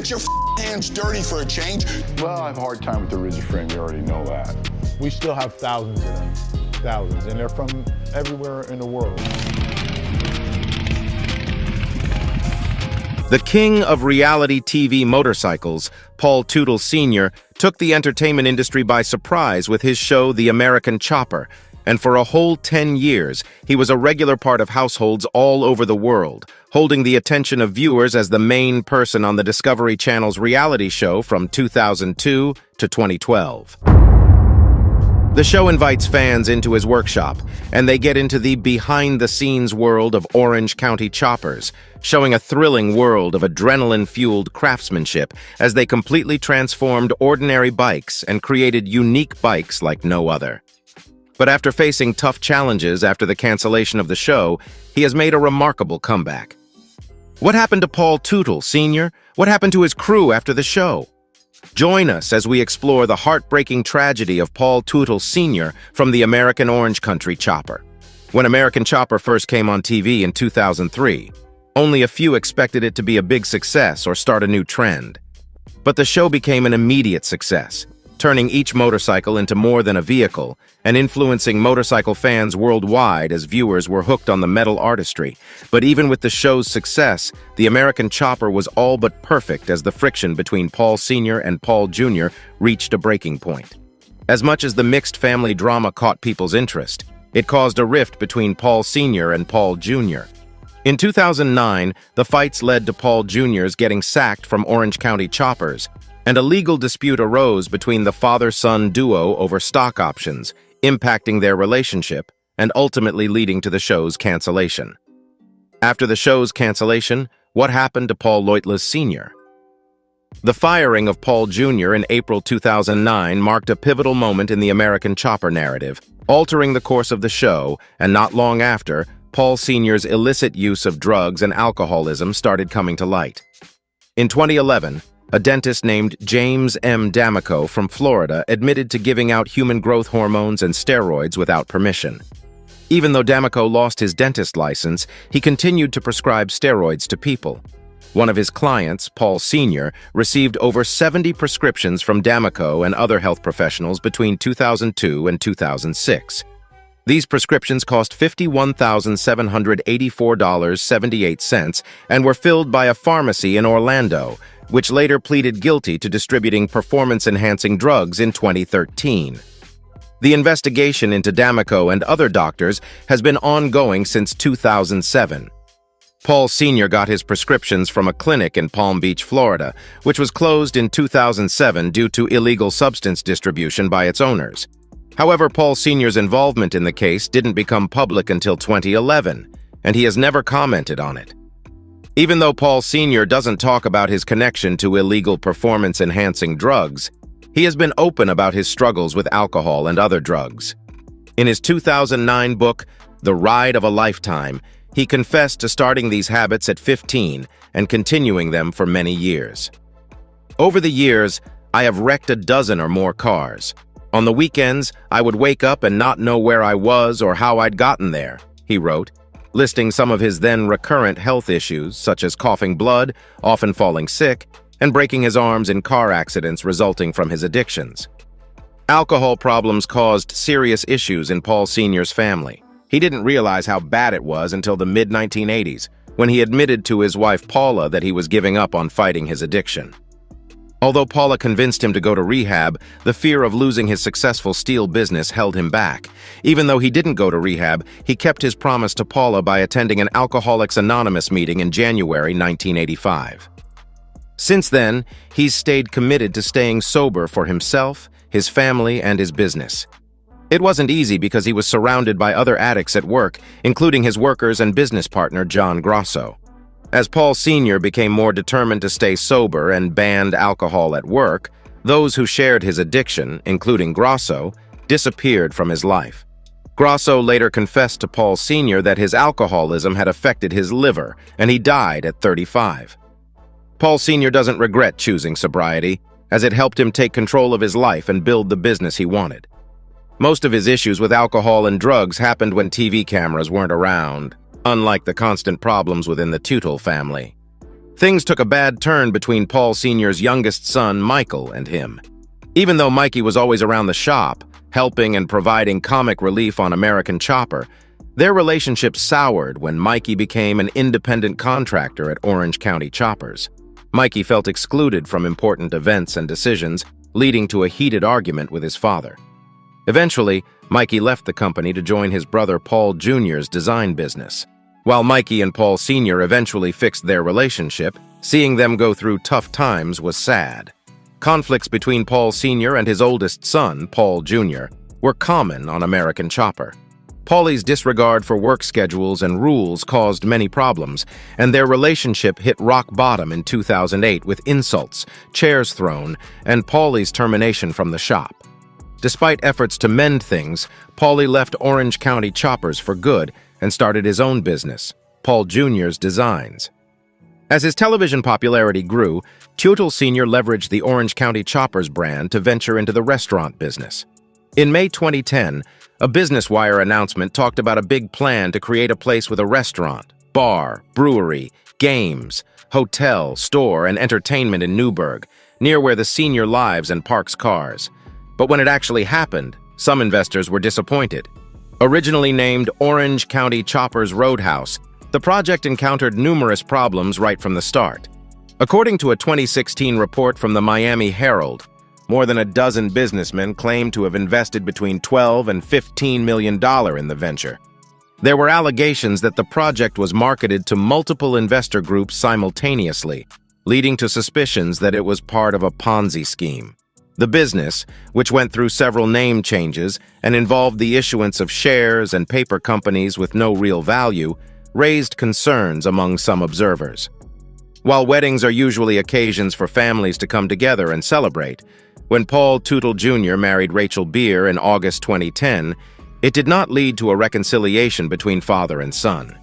get your hands dirty for a change. Well, I have a hard time with the rigid frame. You already know that. We still have thousands of them, thousands, and they're from everywhere in the world. The king of reality TV motorcycles, Paul Teutul Sr., took the entertainment industry by surprise with his show The American Chopper, and for a whole 10 years, he was a regular part of households all over the world, holding the attention of viewers as the main person on the Discovery Channel's reality show from 2002 to 2012. The show invites fans into his workshop, and they get into the behind-the-scenes world of Orange County choppers, showing a thrilling world of adrenaline-fueled craftsmanship as they completely transformed ordinary bikes and created unique bikes like no other. But after facing tough challenges after the cancellation of the show, he has made a remarkable comeback. What happened to Paul Teutul Sr.? What happened to his crew after the show? Join us as we explore the heartbreaking tragedy of Paul Teutul Sr. from the American Orange Country Chopper. When American Chopper first came on TV in 2003, only a few expected it to be a big success or start a new trend. But the show became an immediate success, turning each motorcycle into more than a vehicle and influencing motorcycle fans worldwide as viewers were hooked on the metal artistry. But even with the show's success, the American Chopper was all but perfect as the friction between Paul Sr. and Paul Jr. reached a breaking point. As much as the mixed family drama caught people's interest, it caused a rift between Paul Sr. and Paul Jr. In 2009, the fights led to Paul Jr.'s getting sacked from Orange County Choppers, and a legal dispute arose between the father-son duo over stock options, impacting their relationship and ultimately leading to the show's cancellation. After the show's cancellation, what happened to Paul Teutul Sr.? The firing of Paul Jr. in April 2009 marked a pivotal moment in the American Chopper narrative, altering the course of the show, and not long after, Paul Sr.'s illicit use of drugs and alcoholism started coming to light. In 2011, a dentist named James M. D'Amico from Florida admitted to giving out human growth hormones and steroids without permission. Even though D'Amico lost his dentist license, he continued to prescribe steroids to people. One of his clients, Paul Sr., received over 70 prescriptions from D'Amico and other health professionals between 2002 and 2006. These prescriptions cost $51,784.78 and were filled by a pharmacy in Orlando, which later pleaded guilty to distributing performance-enhancing drugs in 2013. The investigation into D'Amico and other doctors has been ongoing since 2007. Paul Sr. got his prescriptions from a clinic in Palm Beach, Florida, which was closed in 2007 due to illegal substance distribution by its owners. However, Paul Sr.'s involvement in the case didn't become public until 2011, and he has never commented on it. Even though Paul Sr. doesn't talk about his connection to illegal performance-enhancing drugs, he has been open about his struggles with alcohol and other drugs. In his 2009 book, The Ride of a Lifetime, he confessed to starting these habits at 15 and continuing them for many years. Over the years, I have wrecked a dozen or more cars. On the weekends, I would wake up and not know where I was or how I'd gotten there, he wrote, listing some of his then recurrent health issues, such as coughing blood, often falling sick, and breaking his arms in car accidents resulting from his addictions. Alcohol problems caused serious issues in Paul Sr.'s family. He didn't realize how bad it was until the mid-1980s, when he admitted to his wife Paula that he was giving up on fighting his addiction. Although Paula convinced him to go to rehab, the fear of losing his successful steel business held him back. Even though he didn't go to rehab, he kept his promise to Paula by attending an Alcoholics Anonymous meeting in January 1985. Since then, he's stayed committed to staying sober for himself, his family, and his business. It wasn't easy because he was surrounded by other addicts at work, including his workers and business partner, John Grosso. As Paul Sr. became more determined to stay sober and banned alcohol at work, those who shared his addiction, including Grosso, disappeared from his life. Grosso later confessed to Paul Sr. that his alcoholism had affected his liver, and he died at 35. Paul Sr. doesn't regret choosing sobriety, as it helped him take control of his life and build the business he wanted. Most of his issues with alcohol and drugs happened when TV cameras weren't around, unlike the constant problems within the Teutul family. Things took a bad turn between Paul Sr.'s youngest son, Michael, and him. Even though Mikey was always around the shop, helping and providing comic relief on American Chopper, their relationship soured when Mikey became an independent contractor at Orange County Choppers. Mikey felt excluded from important events and decisions, leading to a heated argument with his father. Eventually, Mikey left the company to join his brother Paul Jr.'s design business. While Mikey and Paul Sr. eventually fixed their relationship, seeing them go through tough times was sad. Conflicts between Paul Sr. and his oldest son, Paul Jr., were common on American Chopper. Paulie's disregard for work schedules and rules caused many problems, and their relationship hit rock bottom in 2008 with insults, chairs thrown, and Paulie's termination from the shop. Despite efforts to mend things, Paulie left Orange County Choppers for good and started his own business, Paul Jr.'s Designs. As his television popularity grew, Teutul Sr. leveraged the Orange County Choppers brand to venture into the restaurant business. In May 2010, a Business Wire announcement talked about a big plan to create a place with a restaurant, bar, brewery, games, hotel, store, and entertainment in Newburgh, near where the senior lives and parks cars. But when it actually happened, some investors were disappointed. Originally named Orange County Choppers Roadhouse, the project encountered numerous problems right from the start. According to a 2016 report from the Miami Herald, more than a dozen businessmen claimed to have invested between $12 and $15 million in the venture. There were allegations that the project was marketed to multiple investor groups simultaneously, leading to suspicions that it was part of a Ponzi scheme. The business, which went through several name changes and involved the issuance of shares and paper companies with no real value, raised concerns among some observers. While weddings are usually occasions for families to come together and celebrate, when Paul Teutul Jr. married Rachel Beer in August 2010, it did not lead to a reconciliation between father and son.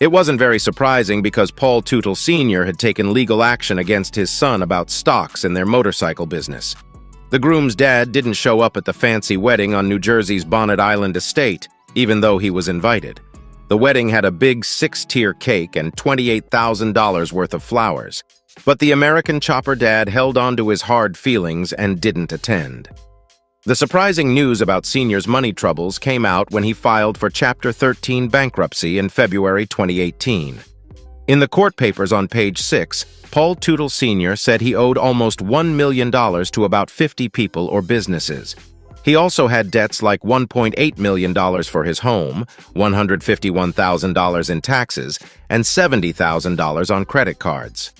It wasn't very surprising because Paul Teutul Sr. had taken legal action against his son about stocks in their motorcycle business. The groom's dad didn't show up at the fancy wedding on New Jersey's Bonnet Island estate, even though he was invited. The wedding had a big 6-tier cake and $28,000 worth of flowers. But the American Chopper dad held on to his hard feelings and didn't attend. The surprising news about Senior's money troubles came out when he filed for Chapter 13 bankruptcy in February 2018. In the court papers on page 6, Paul Teutul Sr. said he owed almost $1 million to about 50 people or businesses. He also had debts like $1.8 million for his home, $151,000 in taxes, and $70,000 on credit cards.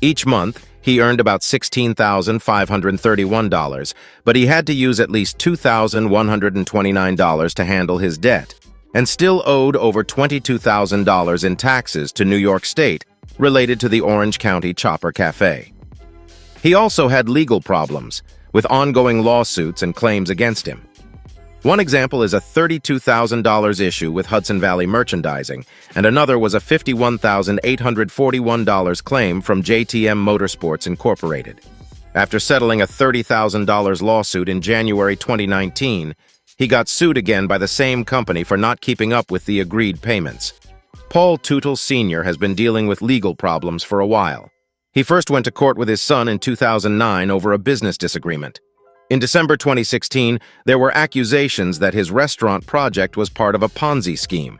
Each month, he earned about $16,531, but he had to use at least $2,129 to handle his debt, and still owed over $22,000 in taxes to New York State related to the Orange County Chopper Cafe. He also had legal problems, with ongoing lawsuits and claims against him. One example is a $32,000 issue with Hudson Valley Merchandising, and another was a $51,841 claim from JTM Motorsports Incorporated. After settling a $30,000 lawsuit in January 2019, he got sued again by the same company for not keeping up with the agreed payments. Paul Teutul Sr. has been dealing with legal problems for a while. He first went to court with his son in 2009 over a business disagreement. In December 2016, there were accusations that his restaurant project was part of a Ponzi scheme.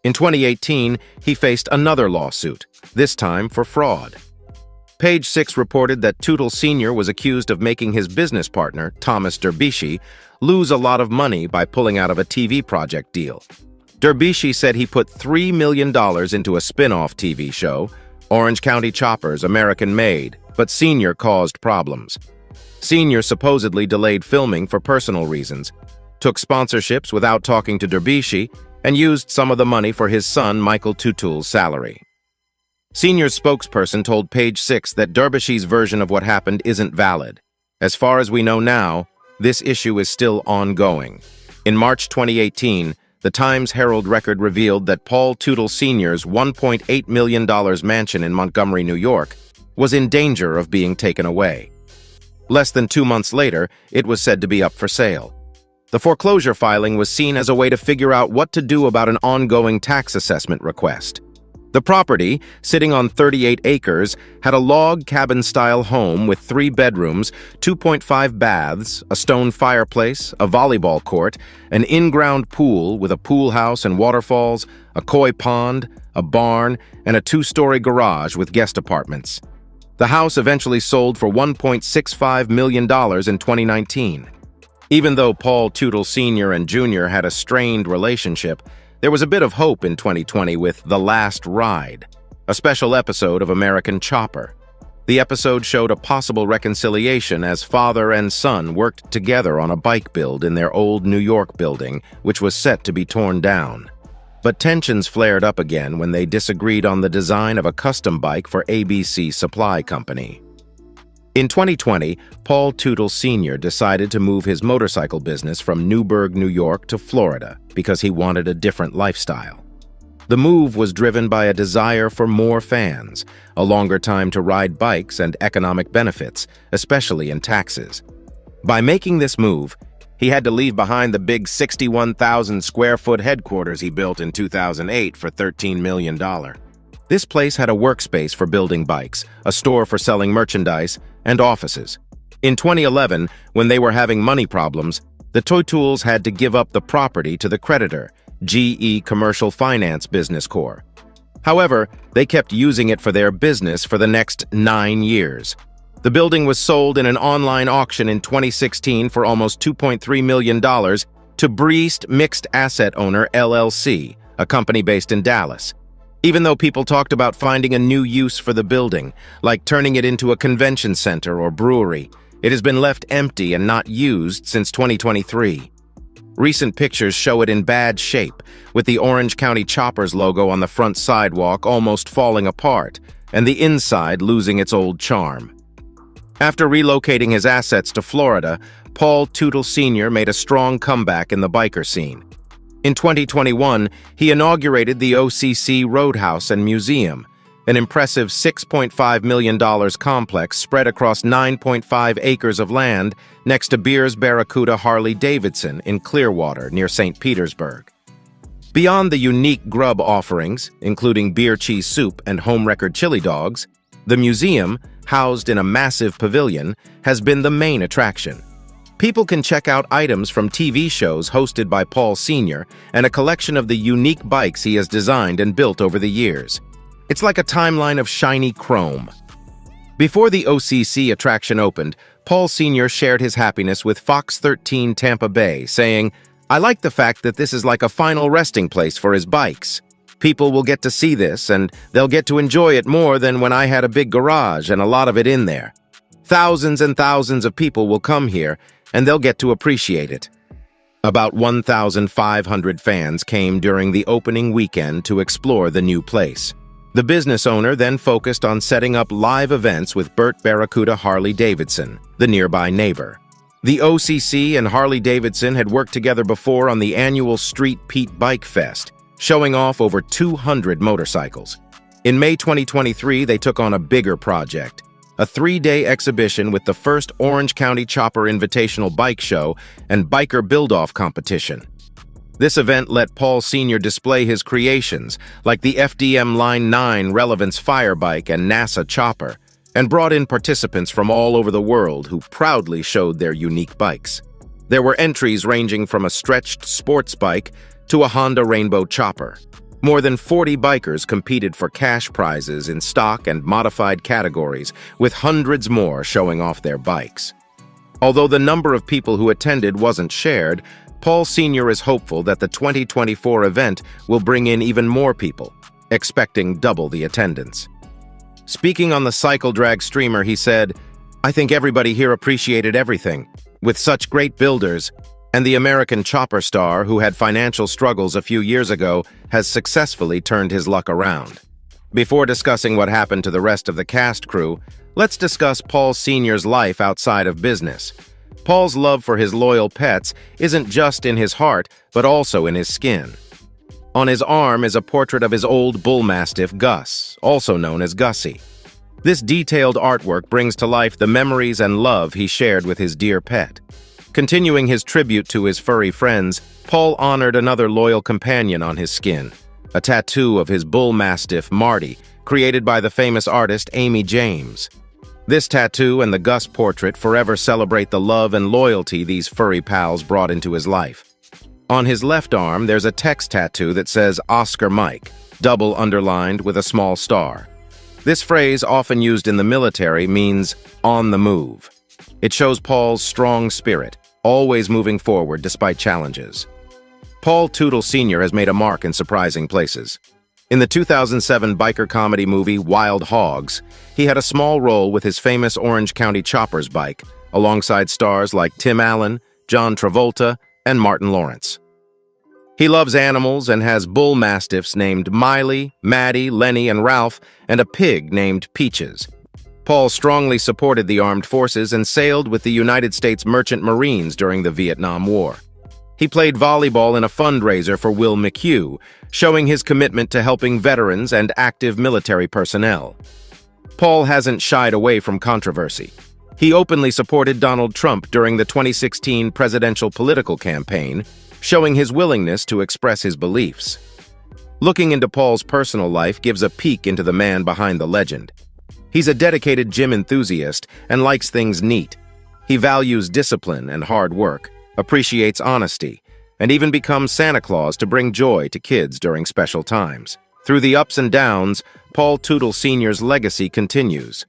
In 2018, he faced another lawsuit, this time for fraud. Page 6 reported that Teutul Sr. was accused of making his business partner, Thomas Derbishi, lose a lot of money by pulling out of a TV project deal. Derbishi said he put $3 million into a spin-off TV show, Orange County Choppers, American Made, but Sr. caused problems. Sr. supposedly delayed filming for personal reasons, took sponsorships without talking to Derbishi, and used some of the money for his son Michael Teutul's salary. Sr.'s spokesperson told Page 6 that Derbishi's version of what happened isn't valid. As far as we know now, this issue is still ongoing. In March 2018, the Times-Herald record revealed that Paul Teutul Sr.'s $1.8 million mansion in Montgomery, New York, was in danger of being taken away. Less than 2 months later, it was said to be up for sale. The foreclosure filing was seen as a way to figure out what to do about an ongoing tax assessment request. The property, sitting on 38 acres, had a log cabin-style home with 3 bedrooms, 2.5 baths, a stone fireplace, a volleyball court, an in-ground pool with a pool house and waterfalls, a koi pond, a barn, and a 2-story garage with guest apartments. The house eventually sold for $1.65 million in 2019. Even though Paul Teutul Sr. and Jr. had a strained relationship, there was a bit of hope in 2020 with The Last Ride, a special episode of American Chopper. The episode showed a possible reconciliation as father and son worked together on a bike build in their old New York building, which was set to be torn down. But tensions flared up again when they disagreed on the design of a custom bike for ABC Supply Company. In 2020, Paul Teutul Sr. decided to move his motorcycle business from Newburgh, New York to Florida because he wanted a different lifestyle. The move was driven by a desire for more fans, a longer time to ride bikes, and economic benefits, especially in taxes. By making this move, he had to leave behind the big 61,000-square-foot headquarters he built in 2008 for $13 million. This place had a workspace for building bikes, a store for selling merchandise, and offices. In 2011, when they were having money problems, the Teutuls had to give up the property to the creditor, GE Commercial Finance Business Corp. However, they kept using it for their business for the next 9 years. The building was sold in an online auction in 2016 for almost $2.3 million to Breest Mixed Asset Owner LLC, a company based in Dallas. Even though people talked about finding a new use for the building, like turning it into a convention center or brewery, it has been left empty and not used since 2023. Recent pictures show it in bad shape, with the Orange County Choppers logo on the front sidewalk almost falling apart, and the inside losing its old charm. After relocating his assets to Florida, Paul Teutul Sr. made a strong comeback in the biker scene. In 2021, he inaugurated the OCC Roadhouse and Museum, an impressive $6.5 million complex spread across 9.5 acres of land next to Beers Barracuda Harley-Davidson in Clearwater, near St. Petersburg. Beyond the unique grub offerings, including beer cheese soup and home record chili dogs, the museum, housed in a massive pavilion, has been the main attraction. People can check out items from TV shows hosted by Paul Sr. and a collection of the unique bikes he has designed and built over the years. It's like a timeline of shiny chrome. Before the OCC attraction opened, Paul Sr. shared his happiness with Fox 13 Tampa Bay, saying, "I like the fact that this is like a final resting place for his bikes. People will get to see this, and they'll get to enjoy it more than when I had a big garage and a lot of it in there. Thousands and thousands of people will come here, and they'll get to appreciate it." About 1,500 fans came during the opening weekend to explore the new place. The business owner then focused on setting up live events with Burt Barracuda Harley-Davidson, the nearby neighbor. The OCC and Harley-Davidson had worked together before on the annual Street Pete Bike Fest, showing off over 200 motorcycles. In May 2023, they took on a bigger project, a 3-day exhibition with the first Orange County Chopper Invitational Bike Show and Biker Build-Off competition. This event let Paul Sr. display his creations, like the FDM Line 9 Relevance Fire Bike and NASA Chopper, and brought in participants from all over the world who proudly showed their unique bikes. There were entries ranging from a stretched sports bike to a Honda Rainbow Chopper. More than 40 bikers competed for cash prizes in stock and modified categories, with hundreds more showing off their bikes. Although the number of people who attended wasn't shared, Paul Sr. is hopeful that the 2024 event will bring in even more people, expecting double the attendance. Speaking on the Cycle Drag streamer, he said, "I think everybody here appreciated everything. With such great builders, and the American Chopper star, who had financial struggles a few years ago, has successfully turned his luck around." Before discussing what happened to the rest of the cast crew, let's discuss Paul Sr.'s life outside of business. Paul's love for his loyal pets isn't just in his heart, but also in his skin. On his arm is a portrait of his old bull mastiff, Gus, also known as Gussie. This detailed artwork brings to life the memories and love he shared with his dear pet. Continuing his tribute to his furry friends, Paul honored another loyal companion on his skin, a tattoo of his bull mastiff Marty, created by the famous artist Amy James. This tattoo and the Gus portrait forever celebrate the love and loyalty these furry pals brought into his life. On his left arm, there's a text tattoo that says Oscar Mike, double underlined with a small star. This phrase, often used in the military, means on the move. It shows Paul's strong spirit, always moving forward despite challenges. Paul Teutul Sr. has made a mark in surprising places. In the 2007 biker comedy movie Wild Hogs, he had a small role with his famous Orange County Choppers bike, alongside stars like Tim Allen, John Travolta, and Martin Lawrence. He loves animals and has bull mastiffs named Miley, Maddie, Lenny, and Ralph, and a pig named Peaches. Paul strongly supported the armed forces and sailed with the United States Merchant Marines during the Vietnam War. He played volleyball in a fundraiser for Will McHugh, showing his commitment to helping veterans and active military personnel. Paul hasn't shied away from controversy. He openly supported Donald Trump during the 2016 presidential political campaign, showing his willingness to express his beliefs. Looking into Paul's personal life gives a peek into the man behind the legend. He's a dedicated gym enthusiast and likes things neat. He values discipline and hard work, appreciates honesty, and even becomes Santa Claus to bring joy to kids during special times. Through the ups and downs, Paul Teutul Sr.'s legacy continues.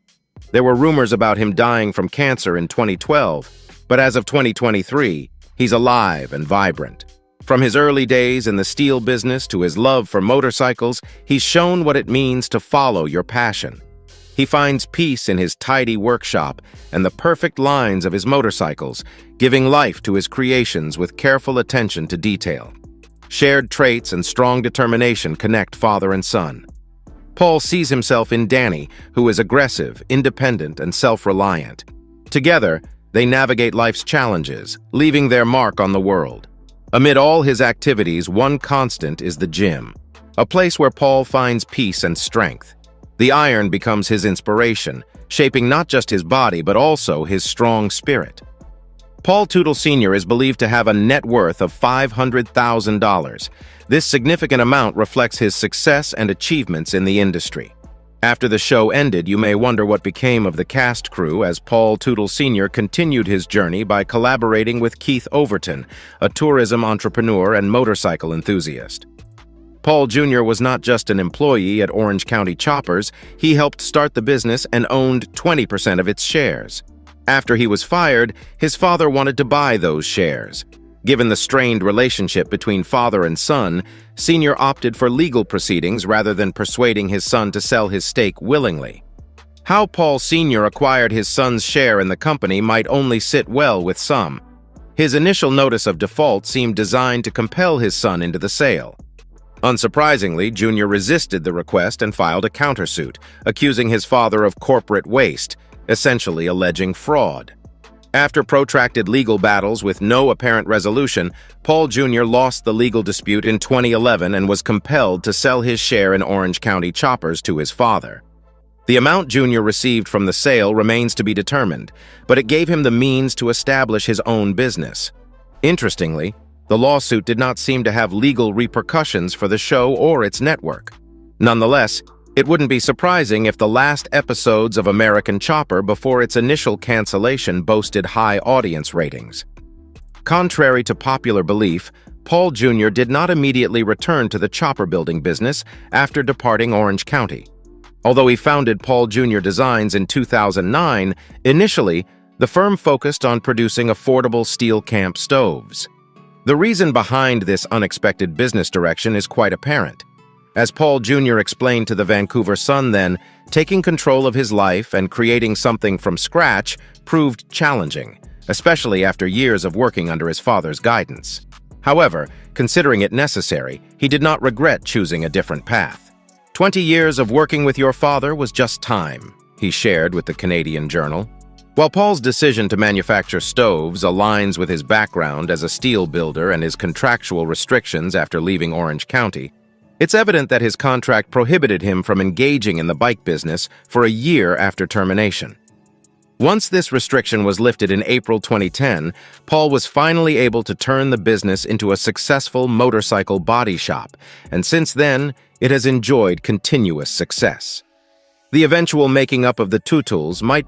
There were rumors about him dying from cancer in 2012, but as of 2023, he's alive and vibrant. From his early days in the steel business to his love for motorcycles, he's shown what it means to follow your passion. He finds peace in his tidy workshop and the perfect lines of his motorcycles, giving life to his creations with careful attention to detail. Shared traits and strong determination connect father and son. Paul sees himself in Danny, who is aggressive, independent, and self-reliant. Together, they navigate life's challenges, leaving their mark on the world. Amid all his activities, one constant is the gym, a place where Paul finds peace and strength. The iron becomes his inspiration, shaping not just his body but also his strong spirit. Paul Teutul Sr. is believed to have a net worth of $500,000. This significant amount reflects his success and achievements in the industry. After the show ended, you may wonder what became of the cast crew as Paul Teutul Sr. continued his journey by collaborating with Keith Overton, a tourism entrepreneur and motorcycle enthusiast. Paul Jr. was not just an employee at Orange County Choppers, he helped start the business and owned 20% of its shares. After he was fired, his father wanted to buy those shares. Given the strained relationship between father and son, Sr. opted for legal proceedings rather than persuading his son to sell his stake willingly. How Paul Sr. acquired his son's share in the company might only sit well with some. His initial notice of default seemed designed to compel his son into the sale. Unsurprisingly, Jr. resisted the request and filed a countersuit, accusing his father of corporate waste, essentially alleging fraud. After protracted legal battles with no apparent resolution, Paul Jr. lost the legal dispute in 2011 and was compelled to sell his share in Orange County Choppers to his father. The amount Jr. received from the sale remains to be determined, but it gave him the means to establish his own business. Interestingly, the lawsuit did not seem to have legal repercussions for the show or its network. Nonetheless, it wouldn't be surprising if the last episodes of American Chopper before its initial cancellation boasted high audience ratings. Contrary to popular belief, Paul Jr. did not immediately return to the chopper building business after departing Orange County. Although he founded Paul Jr. Designs in 2009, initially, the firm focused on producing affordable steel camp stoves. The reason behind this unexpected business direction is quite apparent. As Paul Jr. explained to the Vancouver Sun then, taking control of his life and creating something from scratch proved challenging, especially after years of working under his father's guidance. However, considering it necessary, he did not regret choosing a different path. 20 years of working with your father was just time, he shared with the Canadian Journal. While Paul's decision to manufacture stoves aligns with his background as a steel builder and his contractual restrictions after leaving Orange County, it's evident that his contract prohibited him from engaging in the bike business for a year after termination. Once this restriction was lifted in April 2010, Paul was finally able to turn the business into a successful motorcycle body shop, and since then, it has enjoyed continuous success. The eventual making up of the Teutuls might